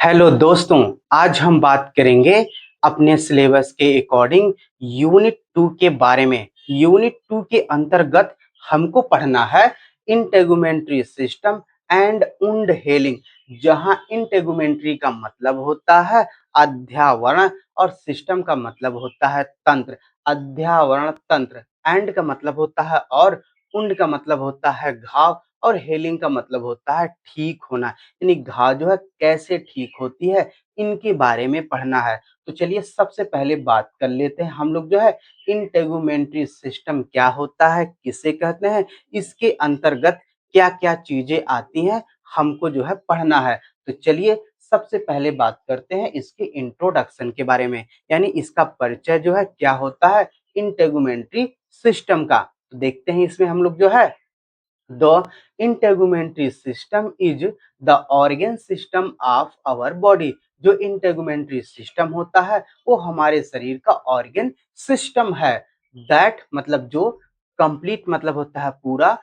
Hello दोस्तों, आज हम बात करेंगे अपने सिलेबस के अकॉर्डिंग यूनिट 2 के बारे में। यूनिट 2 के अंतर्गत हमको पढ़ना है इंटेगुमेंट्री सिस्टम एंड उंड हेलिंग, जहां इंटेगुमेंट्री का मतलब होता है अध्यावरण और सिस्टम का मतलब होता है तंत्र। अध्यावरण तंत्र, एंड का मतलब होता है और, उंड का मतलब होता है घाव और हेलिंग का मतलब होता है ठीक होना, यानी घाव जो है कैसे ठीक होती है, इनके बारे में पढ़ना है। तो चलिए सबसे पहले बात कर लेते हैं हम लोग जो है इंटेगुमेंट्री सिस्टम क्या होता है, किसे कहते हैं, इसके अंतर्गत क्या क्या चीजें आती हैं, हमको जो है पढ़ना है। तो चलिए सबसे पहले बात करते हैं इसके इंट्रोडक्शन के बारे में, यानी इसका परिचय जो है क्या होता है इंटेगुमेंट्री सिस्टम का। तो देखते हैं इसमें हम लोग जो है The integumentary system is the organ system of our body। जो इंटेगुमेंट्री सिस्टम होता है वो हमारे शरीर का ऑर्गन सिस्टम है। दैट मतलब जो, कंप्लीट मतलब होता है पूरा,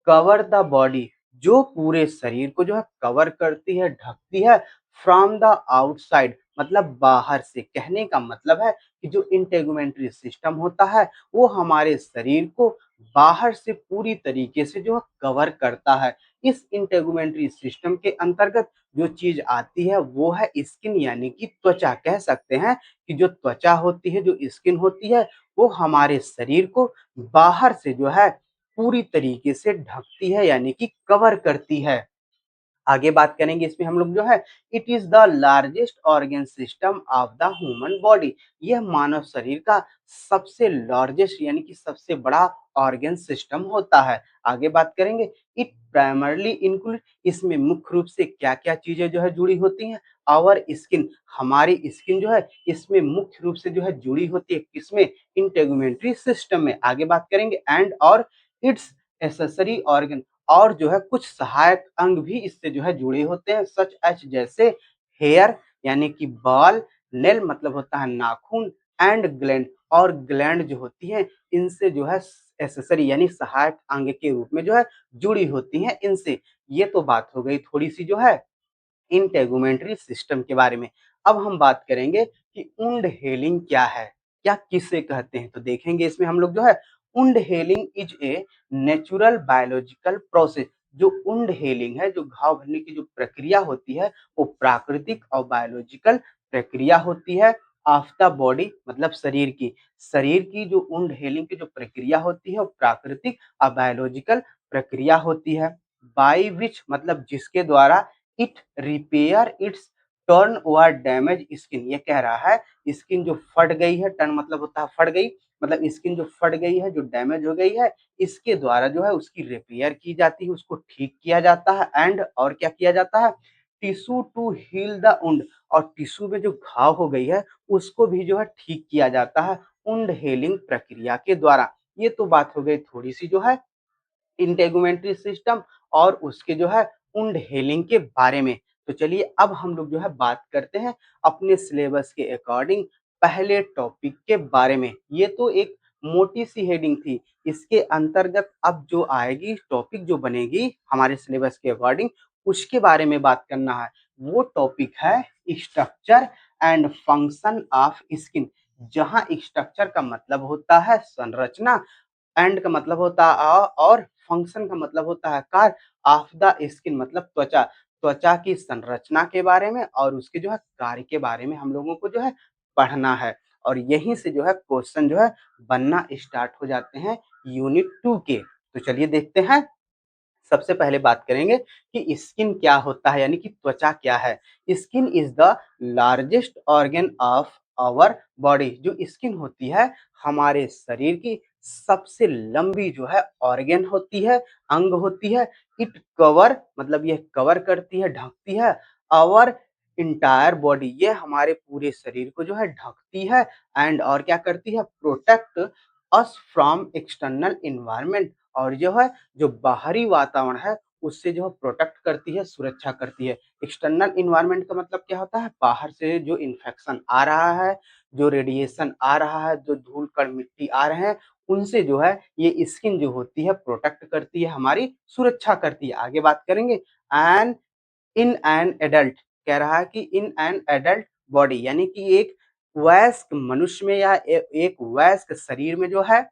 कवर द बॉडी जो पूरे शरीर को जो है कवर करती है, ढकती है, फ्रॉम द आउटसाइड मतलब बाहर से। कहने का मतलब है कि जो इंटेगुमेंट्री सिस्टम होता है वो हमारे शरीर को बाहर से पूरी तरीके से जो कवर करता है। इस इंटेगुमेंट्री सिस्टम के अंतर्गत जो चीज आती है वो है स्किन, यानी कि त्वचा। कह सकते हैं कि जो त्वचा होती है, जो स्किन होती है, वो हमारे शरीर को बाहर से जो है पूरी तरीके से ढकती है, यानी कि कवर करती है। आगे बात करेंगे इसमें हम लोग जो है, it is the largest organ system of the human body. यह मानव शरीर का सबसे लार्जेस्ट यानी कि सबसे बड़ा ऑर्गन सिस्टम होता है। आगे बात करेंगे, इट प्राइमरली इंक्लूड, इसमें मुख्य रूप से क्या क्या चीजें जो है जुड़ी होती हैं। आवर स्किन, हमारी स्किन जो है इसमें मुख्य रूप से जो है जुड़ी होती है, किसमें, इंटेगुमेंट्री सिस्टम में। आगे बात करेंगे एंड और इट्स एसेसरी ऑर्गन, और जो है कुछ सहायक अंग भी इससे जो है जुड़े होते हैं, सच एच जैसे हेयर यानी कि बाल, नेल मतलब होता है नाखून, एंड ग्लैंड, और ग्लैंड जो होती है इनसे जो है एसेसरी यानी सहायक अंग के रूप में जो है जुड़ी होती हैं इनसे। ये तो बात हो गई थोड़ी सी जो है इंटेगुमेंट्री सिस्टम के बारे में। अब हम बात करेंगे कि उंड हेलिंग क्या है, क्या किसे कहते हैं। तो देखेंगे इसमें हम लोग जो है, wound healing is a natural biological process. जो उंड हेलिंग है, जो घाव भरने की जो प्रक्रिया होती है, वो प्राकृतिक और बायोलॉजिकल प्रक्रिया होती है। ऑफ द बॉडी मतलब शरीर की जो उंड हेलिंग की जो प्रक्रिया होती है वो प्राकृतिक और बायोलॉजिकल प्रक्रिया होती है। बाई विच मतलब जिसके द्वारा it repair it's turn over damage skin. ये कह रहा है स्किन जो फट गई है, टर्न मतलब होता है फट गई, मतलब स्किन जो फट गई है, जो डैमेज हो गई है, इसके द्वारा जो है उसकी रिपेयर की जाती है, उसको ठीक किया जाता है। एंड और क्या किया जाता है, tissue to heal the wound, और टिश्यू में जो घाव हो गई है उसको भी जो है ठीक किया जाता है वुंड हेलिंग प्रक्रिया के द्वारा। ये तो बात हो गई थोड़ी सी जो है इंटेगुमेंट्री सिस्टम और उसके जो है उंड हेलिंग के बारे में। तो चलिए अब हम लोग जो है बात करते हैं अपने सिलेबस के अकॉर्डिंग पहले टॉपिक के बारे में। ये तो एक मोटी सी हेडिंग थी, इसके अंतर्गत अब जो आएगी टॉपिक जो बनेगी हमारे सिलेबस के अकॉर्डिंग, उसके बारे में बात करना है। वो टॉपिक है structure and function of skin. जहां स्ट्रक्चर का मतलब होता है संरचना, एंड का मतलब होता है और फंक्शन का मतलब होता है कार्य, ऑफ द स्किन मतलब त्वचा, त्वचा की संरचना के बारे में और उसके जो है कार्य के बारे में हम लोगों को जो है पढ़ना है। और यहीं से जो है क्वेश्चन जो है बनना स्टार्ट हो जाते हैं यूनिट 2 के। तो चलिए देखते हैं, सबसे पहले बात करेंगे कि स्किन क्या होता है, यानी कि त्वचा क्या है। Skin is the largest organ of our body. जो स्किन होती है हमारे शरीर की सबसे लंबी जो है ऑर्गन होती है, अंग होती है। इट कवर मतलब ये कवर करती है, ढकती है आवर इंटायर बॉडी, ये हमारे पूरे शरीर को जो है ढकती है। एंड और क्या करती है, protect us from external environment, और जो है जो बाहरी वातावरण है उससे जो प्रोटेक्ट करती है, सुरक्षा करती है। एक्सटर्नल इन्वायरमेंट का मतलब क्या होता है, बाहर से जो इन्फेक्शन आ रहा है, जो रेडिएशन आ रहा है, जो धूल कण मिट्टी आ रहे हैं, उनसे जो है ये स्किन जो होती है प्रोटेक्ट करती है, हमारी सुरक्षा करती है। आगे बात करेंगे एंड इन एन एडल्ट, कह रहा है कि इन एन एडल्ट बॉडी यानी कि एक वयस्क मनुष्य में या एक वयस्क शरीर में जो है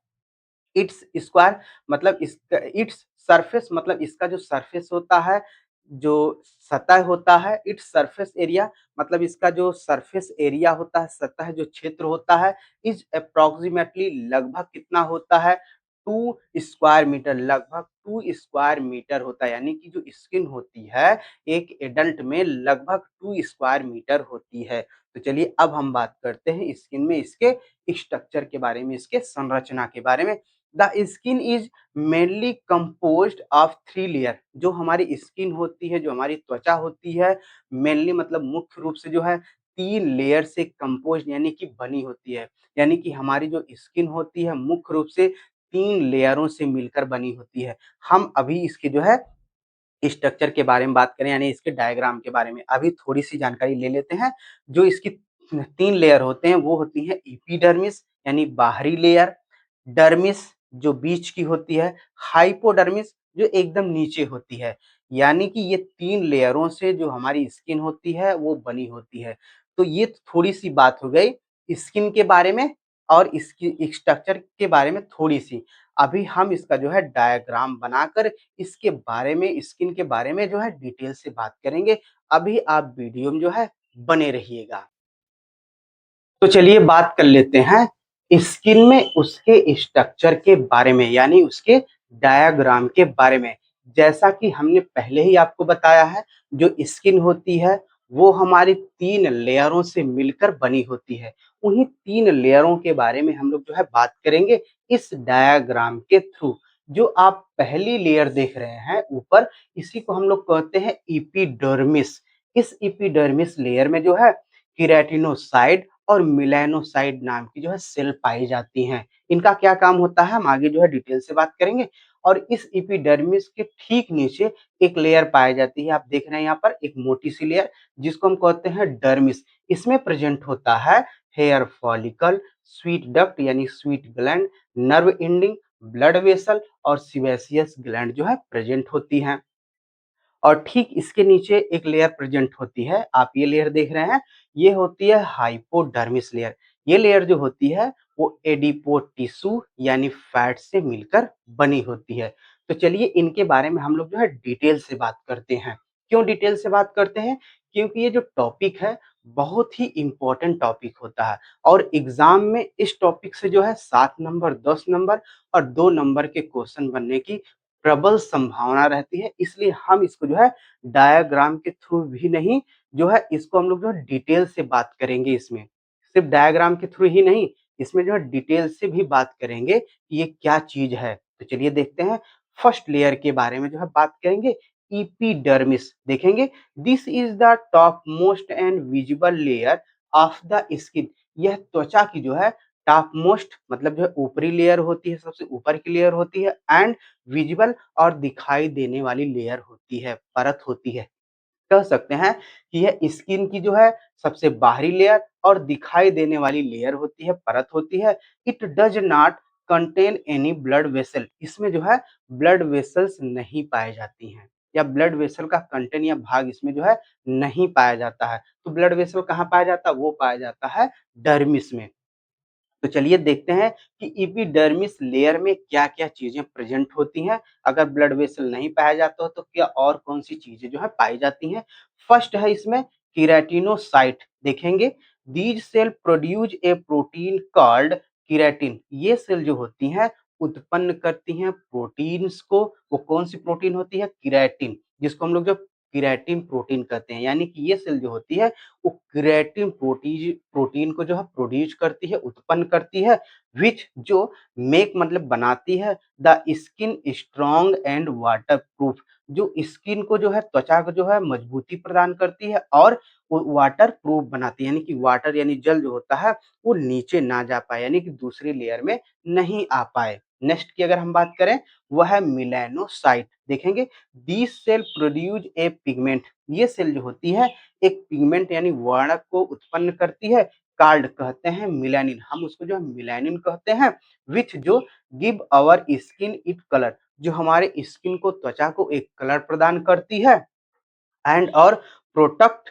इट्स स्क्वायर मतलब इसका इट्स सरफेस मतलब इसका जो सरफेस होता है, जो सतह होता है, इट्स सरफेस एरिया मतलब इसका जो सरफेस एरिया होता है, सतह जो क्षेत्र होता है, इज अप्रोक्सीमेटली लगभग कितना होता है 2 स्क्वायर मीटर, लगभग 2 स्क्वायर मीटर होता है। यानी कि जो स्किन होती है एक एडल्ट में लगभग 2 स्क्वायर मीटर होती है। तो चलिए अब हम बात करते हैं स्किन में इसके स्ट्रक्चर के बारे में, इसके संरचना के बारे में। The skin is mainly composed of 3 layer. जो हमारी स्किन होती है, जो हमारी त्वचा होती है, मेनली मतलब मुख्य रूप से जो है 3 लेयर से कंपोज्ड यानी कि बनी होती है। यानी कि हमारी जो स्किन होती है मुख्य रूप से 3 लेयरों से मिलकर बनी होती है। हम अभी इसके जो है स्ट्रक्चर के बारे में बात करें यानी इसके डायग्राम के बारे में अभी थोड़ी-सी जानकारी ले लेते हैं। जो इसकी 3 लेयर होते हैं वो होती है एपिडर्मिस यानी बाहरी लेयर, डर्मिस जो बीच की होती है, हाइपोडर्मिस जो एकदम नीचे होती है। यानी कि ये 3 लेयरों से जो हमारी स्किन होती है वो बनी होती है। तो ये थोड़ी-सी बात हो गई स्किन के बारे में और इसकी स्ट्रक्चर के बारे में थोड़ी-सी। अभी हम इसका जो है डायग्राम बनाकर इसके बारे में स्किन के बारे में जो है डिटेल से बात करेंगे। अभी आप वीडियो में जो है बने रहिएगा। तो चलिए बात कर लेते हैं स्किन में उसके स्ट्रक्चर के बारे में यानी उसके डायग्राम के बारे में। जैसा कि हमने पहले ही आपको बताया है जो स्किन होती है वो हमारी 3 लेयरों से मिलकर बनी होती है। उन्हीं 3 लेयरों के बारे में हम लोग जो है बात करेंगे इस डायग्राम के थ्रू। जो आप पहली लेयर देख रहे हैं ऊपर इसी को हम लोग कहते हैं एपिडर्मिस। इस एपिडर्मिस लेयर में जो है केराटिनोसाइट और मेलानोसाइट नाम की जो है सेल पाई जाती हैं। इनका क्या काम होता है हम आगे जो है डिटेल से बात करेंगे। और इस एपिडर्मिस के ठीक नीचे एक लेयर पाई जाती है, आप देख रहे हैं यहाँ पर एक मोटी सी लेयर जिसको हम कहते हैं डर्मिस। इसमें प्रेजेंट होता है हेयर फॉलिकल, स्वीट डक्ट यानी sweet gland, nerve ending, blood vessel और सीबेसियस ग्लैंड जो है प्रेजेंट होती हैं। और ठीक इसके नीचे एक लेयर प्रेजेंट होती है, आप ये लेयर देख रहे हैं, ये होती है हाइपोडर्मिस लेयर। ये लेयर जो होती है वो एडिपो टिश्यू यानी फैट से मिलकर बनी होती है। तो चलिए इनके बारे में हम लोग जो है डिटेल से बात करते हैं। क्यों डिटेल से बात करते हैं? क्योंकि ये जो टॉपिक है बहुत ही इम्पोर्टेंट टॉपिक होता है और एग्जाम में इस टॉपिक से जो है 7 नंबर, 10 नंबर और 2 नंबर के क्वेश्चन बनने की प्रबल संभावना रहती है। इसलिए हम इसको जो है डायग्राम के थ्रू भी नहीं जो है इसको हम लोग जो है डिटेल से बात करेंगे इसमें। सिर्फ डायग्राम के थ्रू ही नहीं, इसमें जो है डिटेल से भी बात करेंगे कि ये क्या चीज़ है। तो चलिए देखते हैं फर्स्ट लेयर के बारे में जो है बात करेंगे एपिडर्मिस देखेंगे। This is the top most and visible layer of the skin. यह त्वचा की जो है टॉप मोस्ट मतलब जो है ऊपरी लेयर होती है, सबसे ऊपर की लेयर होती है एंड विजिबल और दिखाई देने वाली लेयर होती है, परत होती है। कह सकते हैं कि यह स्किन की जो है सबसे बाहरी लेयर और दिखाई देने वाली लेयर होती है, परत होती है। It does not contain any blood vessel. इसमें जो है ब्लड वेसल्स नहीं पाए जाती हैं या ब्लड वेसल का कंटेंट या भाग इसमें जो है नहीं पाया जाता है। तो ब्लड वेसल कहाँ पाया जाता है? वो पाया जाता है डर्मिस में। तो चलिए देखते हैं कि एपिडर्मिस लेयर में क्या-क्या चीजें प्रेजेंट होती हैं। अगर ब्लड वेसल नहीं पाया जाता हो तो क्या और कौन सी चीजें जो है पाई जाती हैं। फर्स्ट है इसमें केराटिनोसाइट देखेंगे। These cell produce a protein called keratin. ये सेल जो होती हैं उत्पन्न करती हैं प्रोटीन्स को। वो कौन सी प्रोटीन होती है? केराटिन, जिसको हम लोग जो केराटिन प्रोटीन कहते हैं। यानी कि ये सेल जो होती है वो क्रिएटिन प्रोटीन को जो है प्रोड्यूस करती है, उत्पन्न करती है, विच जो मेक मतलब बनाती है the skin strong and water proof. जो स्किन को जो है त्वचा को जो है मजबूती प्रदान करती है और वो वाटर प्रूफ बनाती है। यानी कि वाटर यानी जल जो होता है वो नीचे ना जा पाए यानी कि दूसरी लेयर में नहीं आ पाए। नेक्स्ट की अगर हम बात करें वह है मेलानोसाइट देखेंगे। This cell produce a pigment. ये सेल जो होती है एक पिगमेंट यानी वर्णक को उत्पन्न करती है। कार्ड कहते हैं मिलानिन, हम उसको जो है मिलानिन कहते हैं। विच जो give our skin it colour, जो हमारे स्किन को त्वचा को एक कलर प्रदान करती है एंड और protect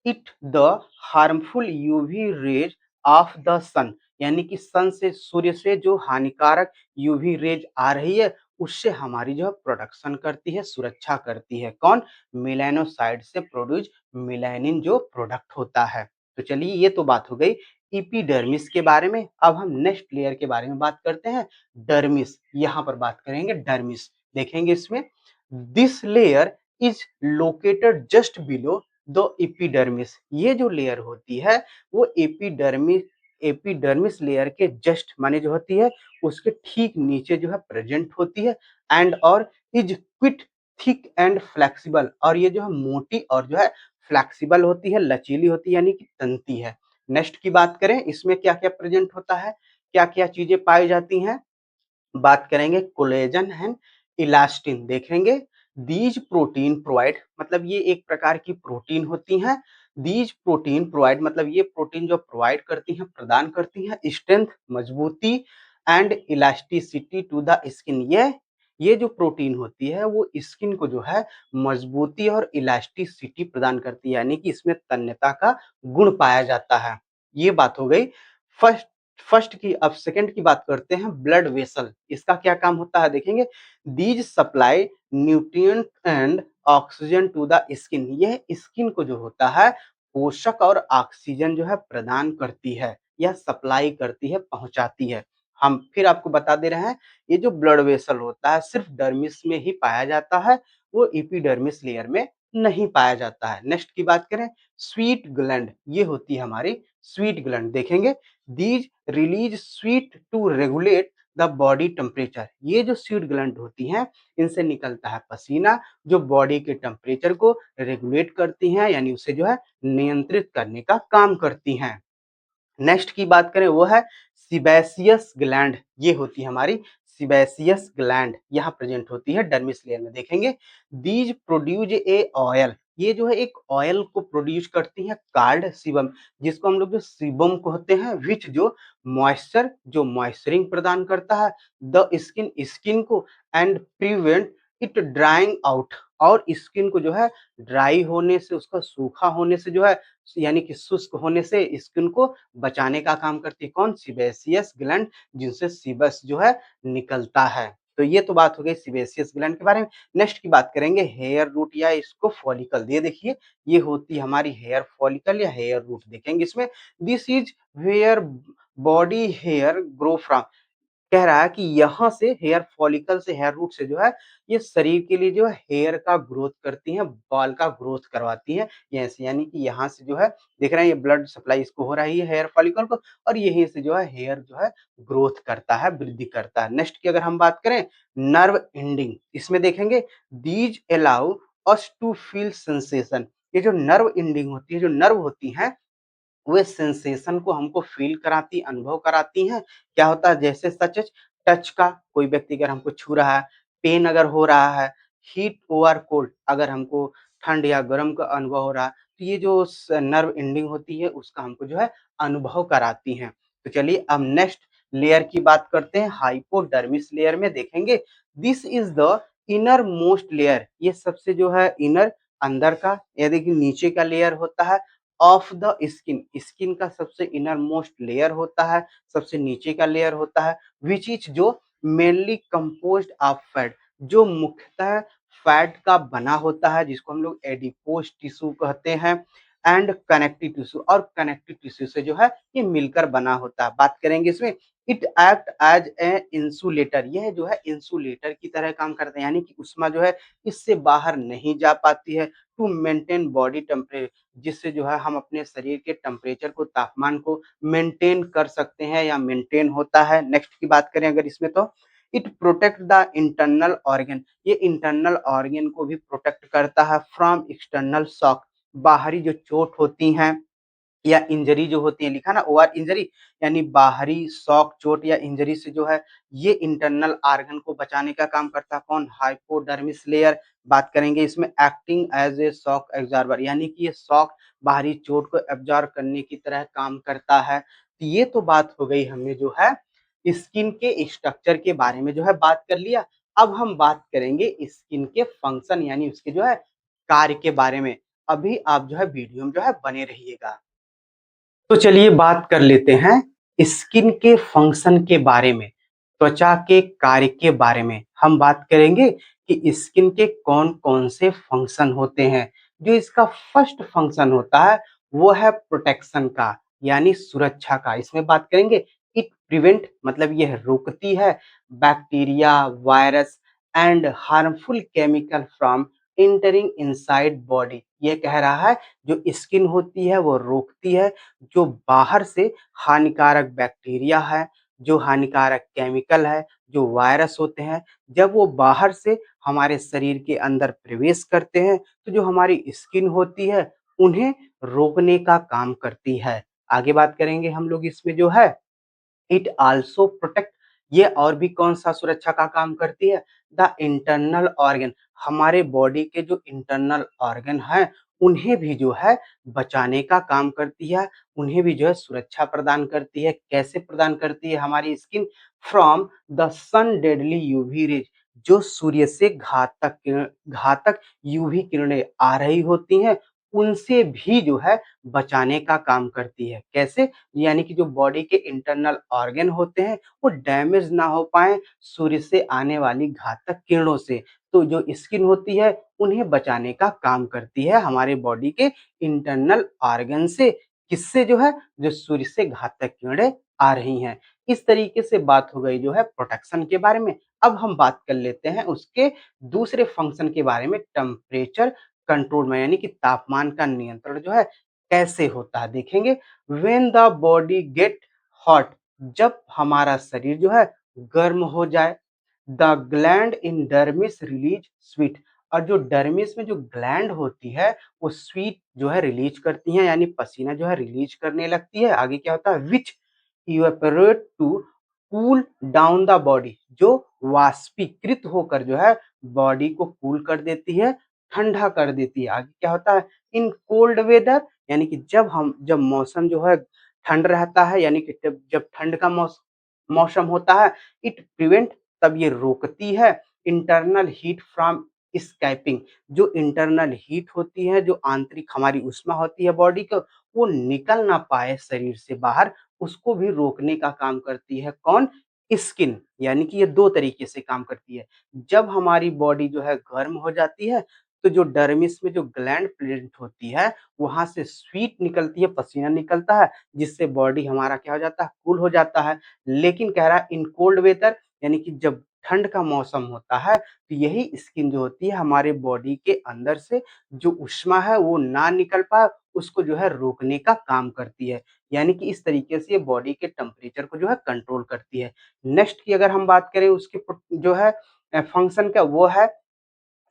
it the harmful UV rays of the sun, यानी कि सन से, सूर्य से जो हानिकारक यूवी रेज आ रही है उससे हमारी जो है प्रोडक्शन करती है, सुरक्षा करती है। कौन? मेलानोसाइड से प्रोड्यूस मेलानिन जो प्रोडक्ट होता है। तो चलिए ये तो बात हो गई इपिडर्मिस के बारे में। अब हम नेक्स्ट लेयर के बारे में बात करते हैं, डर्मिस। यहाँ पर बात करेंगे डर्मिस। देखेंगे इसमें, this layer is located just below the epidermis. ये जो लेयर होती है वो एपिडर्मिस लेयर के जस्ट माने जो होती है उसके ठीक नीचे जो है प्रेजेंट होती है, एंड और is quit thick and flexible, और ये जो है मोटी और जो है फ्लेक्सिबल होती है, लचीली होती है, यानी कि तंती है। नेक्स्ट की बात करें, इसमें क्या क्या प्रेजेंट होता है, क्या क्या चीजें पाई जाती हैं, बात करेंगे कोलेजन एंड इलास्टिन। देखेंगे, दीज प्रोटीन प्रोवाइड, मतलब ये एक प्रकार की प्रोटीन होती हैं। दीज प्रोटीन प्रोवाइड, मतलब ये प्रोटीन जो प्रोवाइड करती हैं, प्रदान करती हैं स्ट्रेंथ, मजबूती, and elasticity to the skin. ये जो प्रोटीन होती है वो स्किन को जो है मजबूती और इलास्टिसिटी प्रदान करती है, यानी कि इसमें तन्यता का गुण पाया जाता है। ये बात हो गई फर्स्ट फर्स्ट की। अब सेकंड की बात करते हैं, ब्लड वेसल। इसका क्या काम होता है देखेंगे, these supply nutrient and oxygen to the skin. यह स्किन को जो होता है पोषक और ऑक्सीजन जो है प्रदान करती है, यह सप्लाई करती है, पहुंचाती है। हम फिर आपको बता दे रहे हैं, ये जो ब्लड वेसल होता है सिर्फ डर्मिस में ही पाया जाता है, वो एपिडर्मिस लेयर में नहीं पाया जाता है। नेक्स्ट की बात करें, स्वीट ग्लैंड। ये होती है हमारी स्वीट ग्लैंड। देखेंगे, these release sweet to regulate the body temperature. ये जो स्वीट ग्लैंड होती हैं इनसे निकलता है पसीना, जो बॉडी के टेम्परेचर को रेगुलेट करती हैं, यानी उसे जो है नियंत्रित करने का काम करती हैं। नेक्स्ट की बात करें वो है सिबेसियस ग्लैंड। ये होती है हमारी सिबेसियस ग्लैंड, यहाँ प्रेजेंट होती है डर्मिस लेयर में। देखेंगे, दीज प्रोड्यूस ए ऑयल। ये जो है एक ऑयल को प्रोड्यूस करती है कार्ड सीबम, जिसको हम लोग जो सीबम कहते हैं, विच जो मॉइस्चर, जो मॉइस्चरिंग प्रदान करता है द स्किन, स्किन को, and prevent it drawing out, और स्किन को जो है ड्राई होने से, उसका सूखा होने से जो है, यानी कि शुष्क होने से स्किन को बचाने का काम करती है। कौन? सिबेसियस ग्लैंड, जिनसे सीबस जो है निकलता है। तो ये तो बात हो गई सिबेसियस ग्लैंड के बारे में। नेक्स्ट की बात करेंगे हेयर रूट या इसको फॉलिकल। ये देखिए, ये होती है हमारी हेयर फॉलिकल या हेयर रूट। देखेंगे इसमें, this is where body hair grow from. कह रहा है कि यहाँ से हेयर फॉलिकल से, हेयर रूट से जो है ये शरीर के लिए जो है हेयर का ग्रोथ करती हैं, बाल का ग्रोथ करवाती हैं। यस, यानी कि यहाँ से जो है देख रहे हैं ये ब्लड सप्लाई इसको हो रही है हेयर फॉलिकल को, और यहीं से जो है हेयर जो है ग्रोथ करता है, वृद्धि करता है। नेक्स्ट की अगर हम बात करें, नर्व एंडिंग। इसमें देखेंगे, these allow us to feel sensation. ये जो नर्व एंडिंग होती है, जो नर्व होती हैं, वे सेंसेशन को हमको फील कराती, अनुभव कराती हैं। क्या होता है, जैसे सच टच का, कोई व्यक्ति अगर हमको छू रहा है, पेन अगर हो रहा है, हीट ओवर कोल्ड, अगर हमको ठंड या गर्म का अनुभव हो रहा है, तो ये जो नर्व एंडिंग होती है उसका हमको जो है अनुभव कराती हैं। तो चलिए अब नेक्स्ट लेयर की बात करते हैं, हाइपोडर्मिस लेयर में। देखेंगे, this is the inner most layer. ये सबसे जो है इनर, अंदर का, या देखिए नीचे का लेयर होता है ऑफ द स्किन। स्किन का सबसे इनर मोस्ट लेयर होता है, सबसे नीचे का लेयर होता है, विच इज जो मेनली कंपोज्ड ऑफ फैट, जो मुख्यतः फैट का बना होता है, जिसको हम लोग एडिपोज टिश्यू कहते हैं, एंड कनेक्टिव टिश्यू, और कनेक्टिव टिश्यू से जो है ये मिलकर बना होता है। बात करेंगे इसमें, it act as a insulator. यह जो है इंसुलेटर की तरह काम करता है, यानी कि उष्मा जो है इससे बाहर नहीं जा पाती है, टू मेंटेन बॉडी टेम्परेचर, जिससे जो है हम अपने शरीर के टेम्परेचर को, तापमान को मेंटेन कर सकते हैं या मेंटेन होता है। नेक्स्ट की बात करें अगर इसमें, तो it protect the internal organ. ये इंटरनल ऑर्गन को भी प्रोटेक्ट करता है फ्रॉम एक्सटर्नल शॉक। बाहरी जो चोट होती हैं या इंजरी जो होती है, लिखा ना ओआर इंजरी, यानी बाहरी शॉक, चोट या इंजरी से जो है ये इंटरनल ऑर्गन को बचाने का काम करता है। कौन? Hypodermis layer. बात करेंगे इसमें, acting as a shock absorber, यानी कि ये शॉक, बाहरी चोट को एब्जॉर्ब करने की तरह काम करता है। तो ये तो बात हो गई, हमने जो है स्किन के स्ट्रक्चर के बारे में जो है बात कर लिया। अब हम बात करेंगे स्किन के फंक्शन, यानी उसके जो है कार्य के बारे में। अभी आप जो है वीडियो में जो है बने रहिएगा। तो चलिए बात कर लेते हैं स्किन के फंक्शन के बारे में, त्वचा के कार्य के बारे में। हम बात करेंगे कि स्किन के कौन-कौन से फंक्शन होते हैं। जो इसका फर्स्ट फंक्शन होता है वो है प्रोटेक्शन का, यानी सुरक्षा का। इसमें बात करेंगे इट प्रिवेंट मतलब यह रोकती है bacteria, virus and harmful chemical from entering inside body. ये कह रहा है जो स्किन होती है वो रोकती है जो बाहर से हानिकारक बैक्टीरिया है, जो हानिकारक केमिकल है, जो वायरस होते हैं, जब वो बाहर से हमारे शरीर के अंदर प्रवेश करते हैं, तो जो हमारी स्किन होती है, उन्हें रोकने का काम करती है। आगे बात करेंगे हम लोग इसमें जो है इट आल्सो प्रोटेक्ट, ये और भी कौन सा सुरक्षा का काम करती है, द इंटरनल ऑर्गन, हमारे बॉडी के जो इंटरनल ऑर्गन हैं उन्हें भी जो है बचाने का काम करती है, उन्हें भी जो है सुरक्षा प्रदान करती है। कैसे प्रदान करती है हमारी skin, from the sun deadly UV rays, जो सूर्य से घातक यूवी किरणें आ रही होती हैं उनसे भी जो है बचाने का काम करती है। कैसे, यानी कि जो बॉडी के इंटरनल ऑर्गन होते हैं वो डैमेज ना हो पाए सूर्य से आने वाली घातक किरणों से। तो जो स्किन होती है उन्हें बचाने का काम करती है हमारे बॉडी के इंटरनल ऑर्गन से। किससे, जो है जो सूर्य से घातक किरणें आ रही हैं। इस तरीके से बात हो गई जो है प्रोटेक्शन के बारे में। अब हम बात कर लेते हैं उसके दूसरे फंक्शन के बारे में, टेम्परेचर कंट्रोल में, यानी कि तापमान का नियंत्रण जो है कैसे होता है देखेंगे। When the body get hot, जब हमारा शरीर जो है गर्म हो जाए, the gland in dermis release sweet, और जो डर्मिस में जो ग्लैंड होती है वो स्वीट जो है रिलीज करती है, यानी पसीना जो है रिलीज करने लगती है। आगे क्या होता है, which evaporate to cool down the body, जो वाष्पीकृत होकर जो है बॉडी को कूल कर देती है, ठंडा कर देती है। आगे क्या होता है, इन कोल्ड वेदर, यानी कि जब मौसम जो है ठंड रहता है, यानी कि जब जब ठंड का मौसम होता है, इट प्रिवेंट, तब ये रोकती है इंटरनल हीट फ्रॉम एस्केपिंग, जो इंटरनल हीट होती है, जो आंतरिक हमारी ऊष्मा होती है बॉडी को, वो निकल ना पाए शरीर से बाहर, उसको भी रोकने का काम करती है। कौन, स्किन। यानी कि ये दो तरीके से काम करती है। जब हमारी बॉडी जो है गर्म हो जाती है तो जो डर्मिस में जो ग्लैंड प्रेजेंट होती है वहां से स्वीट निकलती है, पसीना निकलता है, जिससे बॉडी हमारा क्या हो जाता है, कूल हो जाता है। लेकिन कह रहा है इन कोल्ड वेदर, यानी कि जब ठंड का मौसम होता है तो यही स्किन जो होती है हमारे बॉडी के अंदर से जो ऊष्मा है वो ना निकल पाए, उसको जो है रोकने का काम करती है। यानी कि इस तरीके से ये बॉडी के टेम्परेचर को जो है कंट्रोल करती है। नेक्स्ट की अगर हम बात करें उसके जो है फंक्शन का, वो है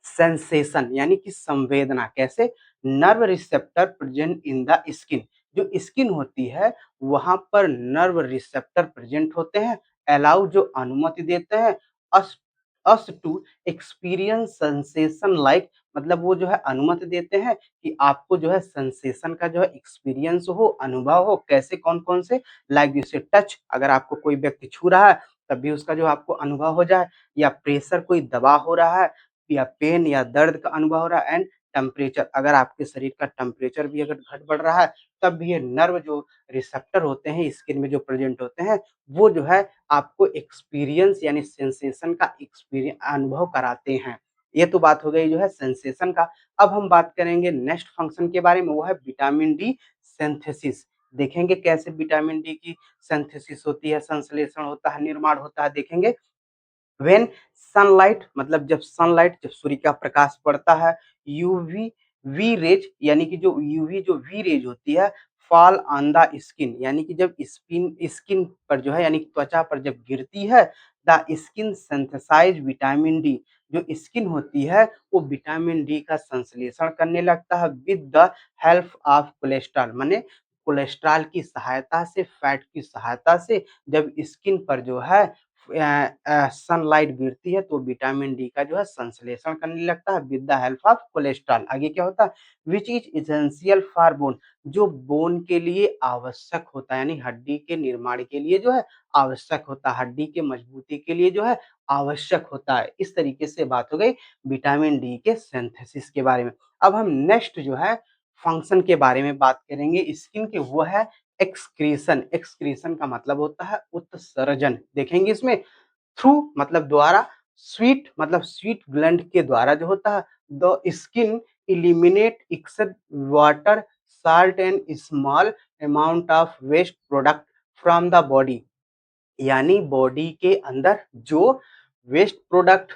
सेंसेशन, यानी कि संवेदना। कैसे, nerve receptor present in the skin, जो स्किन होती है वहां पर नर्व रिसेप्टर प्रेजेंट होते हैं, अलाउ जो अनुमति देते हैं us us to experience sensation like, मतलब वो जो है अनुमति देते हैं कि आपको जो है सेंसेशन का जो है एक्सपीरियंस हो, अनुभव हो। कैसे, कौन कौन से, लाइक जैसे टच, अगर आपको कोई व्यक्ति छू रहा है तब भी उसका जो आपको अनुभव हो जाए, या प्रेशर कोई दबाव हो रहा है, या पेन या दर्द का अनुभव हो रहा है, एंड टेम्परेचर, अगर आपके शरीर का टेम्परेचर भी अगर घट बढ़ रहा है तब भी ये नर्व जो रिसेप्टर होते हैं स्किन में जो प्रेजेंट होते हैं वो जो है आपको एक्सपीरियंस यानी सेंसेशन का एक्सपीरियंस अनुभव कराते हैं। ये तो बात हो गई जो है सेंसेशन का। अब हम बात करेंगे नेक्स्ट फंक्शन के बारे में, वो है विटामिन डी सिंथेसिस। देखेंगे कैसे विटामिन डी की सिंथेसिस होती है, संश्लेषण होता है, निर्माण होता है, देखेंगे। व्हेन सनलाइट, मतलब जब सूर्य का प्रकाश पड़ता है, यूवी वी रेज, यानी कि जो वी रेज होती है, फॉल ऑन द स्किन, यानी कि जब स्किन स्किन पर जो है यानी कि त्वचा पर जब गिरती है, the skin synthesize vitamin D, जो स्किन होती है वो विटामिन डी का संश्लेषण करने लगता है with the help of cholesterol, माने कोलेस्ट्रॉल की सहायता से, फैट की सहायता से, जब स्किन पर जो है सनलाइट गिरती है तो विटामिन डी का जो है संश्लेषण करने लगता है with the help of cholesterol. आगे क्या होता है? Which is essential for bone, जो बोन के लिए आवश्यक होता है, यानी हड्डी के निर्माण के लिए जो है आवश्यक होता है, हड्डी के मजबूती के लिए जो है आवश्यक होता है। इस तरीके से बात हो गई विटामिन डी के सिंथेसिस के बारे में। अब हम नेक्स्ट जो है फंक्शन के बारे में बात करेंगे स्किन के, वो है एक्सक्रीशन। एक्सक्रीशन का मतलब होता है उत्सर्जन। देखेंगे इसमें थ्रू मतलब द्वारा, स्वीट मतलब स्वीट ग्लैंड के द्वारा जो होता है, the skin eliminate excess water, salt and small amount of waste product from the body, यानी बॉडी के अंदर जो वेस्ट प्रोडक्ट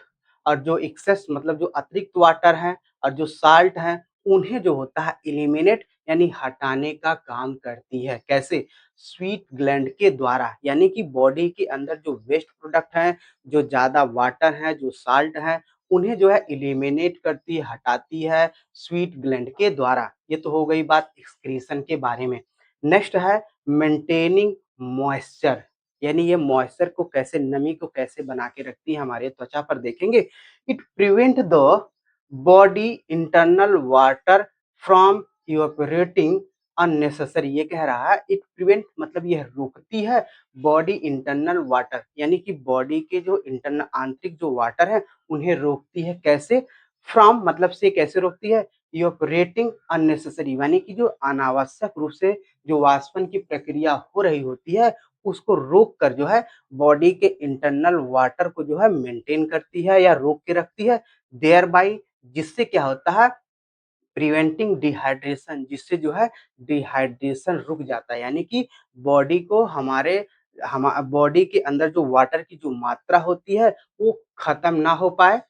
और जो एक्सेस मतलब जो अतिरिक्त वाटर है और जो साल्ट है, उन्हें जो होता है एलिमिनेट यानी हटाने का काम करती है। कैसे? स्वीट ग्लैंड के द्वारा, यानी कि बॉडी के अंदर जो वेस्ट प्रोडक्ट है, जो ज्यादा वाटर है, जो साल्ट है, उन्हें जो है एलिमिनेट करती है, हटाती है स्वीट ग्लैंड के द्वारा। ये तो हो गई बात एक्सक्रीशन के बारे में। नेक्स्ट है मेंटेनिंग मॉइस्चर, यानी ये मॉइस्चर को कैसे, नमी को कैसे बना के रखती है हमारे त्वचा पर। देखेंगे it prevent the body internal water from evaporating unnecessary. ये कह रहा है इट प्रिवेंट मतलब यह रोकती है बॉडी इंटरनल वाटर, यानी कि बॉडी के जो इंटरनल आंतरिक जो वाटर है उन्हें रोकती है। कैसे? फ्रॉम मतलब से कैसे रोकती है? इवेपोरेटिंग अननेसेसरी, यानी कि जो अनावश्यक रूप से जो वाष्पन की प्रक्रिया हो रही होती है उसको रोक कर जो है बॉडी के इंटरनल वाटर को जो है मेंटेन करती है या रोक के रखती है। देयर बाई, जिससे क्या होता है? प्रिवेंटिंग डिहाइड्रेशन, जिससे जो है डिहाइड्रेशन रुक जाता है, यानी कि बॉडी को हमारे हम बॉडी के अंदर जो वाटर की जो मात्रा होती है वो खत्म ना हो पाए,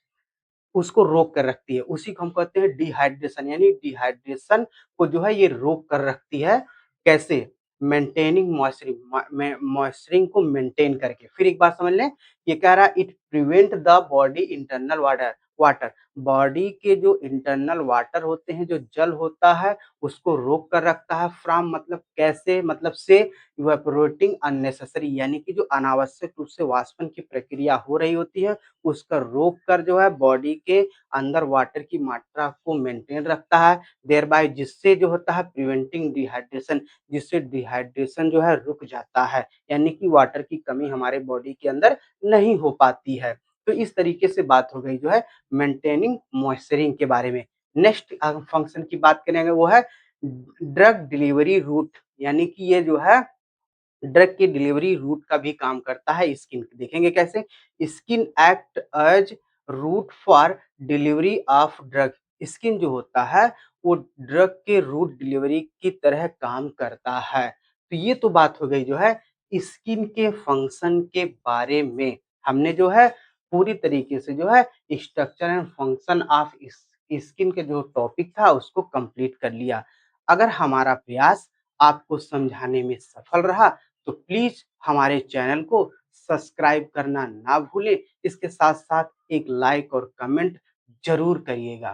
उसको रोक कर रखती है। उसी को हम कहते हैं डिहाइड्रेशन, यानी डिहाइड्रेशन को जो है ये रोक कर रखती है। कैसे? मेंटेनिंग मॉइस्चरिंग, मॉइस्चरिंग को मेंटेन करके। फिर एक बात समझ लें, ये कह रहा है it prevent the body internal water water, body के जो इंटरनल वाटर होते हैं, जो जल होता है, उसको रोक कर रखता है। फ्रॉम मतलब कैसे, मतलब से इवेपोरेटिंग अननेसेसरी, यानी कि जो अनावश्यक रूप से वाष्पन की प्रक्रिया हो रही होती है उसका रोक कर जो है बॉडी के अंदर वाटर की मात्रा को मेंटेन रखता है। देयर बाय, जिससे जो होता है प्रिवेंटिंग डिहाइड्रेशन, जिससे डिहाइड्रेशन जो है रुक जाता है, यानी कि वाटर की कमी हमारे बॉडी के अंदर नहीं हो पाती है। तो इस तरीके से बात हो गई जो है मेंटेनिंग मॉइस्चरिंग के बारे में। नेक्स्ट फंक्शन की बात करेंगे, वो है ड्रग डिलीवरी रूट, यानी कि ये जो है ड्रग की डिलीवरी रूट का भी काम करता है स्किन। देखेंगे कैसे? Skin act as route for delivery of drug, skin जो होता है वो ड्रग के रूट डिलीवरी की तरह काम करता है। तो ये तो बात हो गई जो है स्किन के फंक्शन के बारे में। हमने जो है पूरी तरीके से जो है structure and function of skin के जो टॉपिक था उसको कंप्लीट कर लिया। अगर हमारा प्रयास आपको समझाने में सफल रहा तो प्लीज हमारे चैनल को सब्सक्राइब करना ना भूलें। इसके साथ साथ एक लाइक और कमेंट जरूर करिएगा।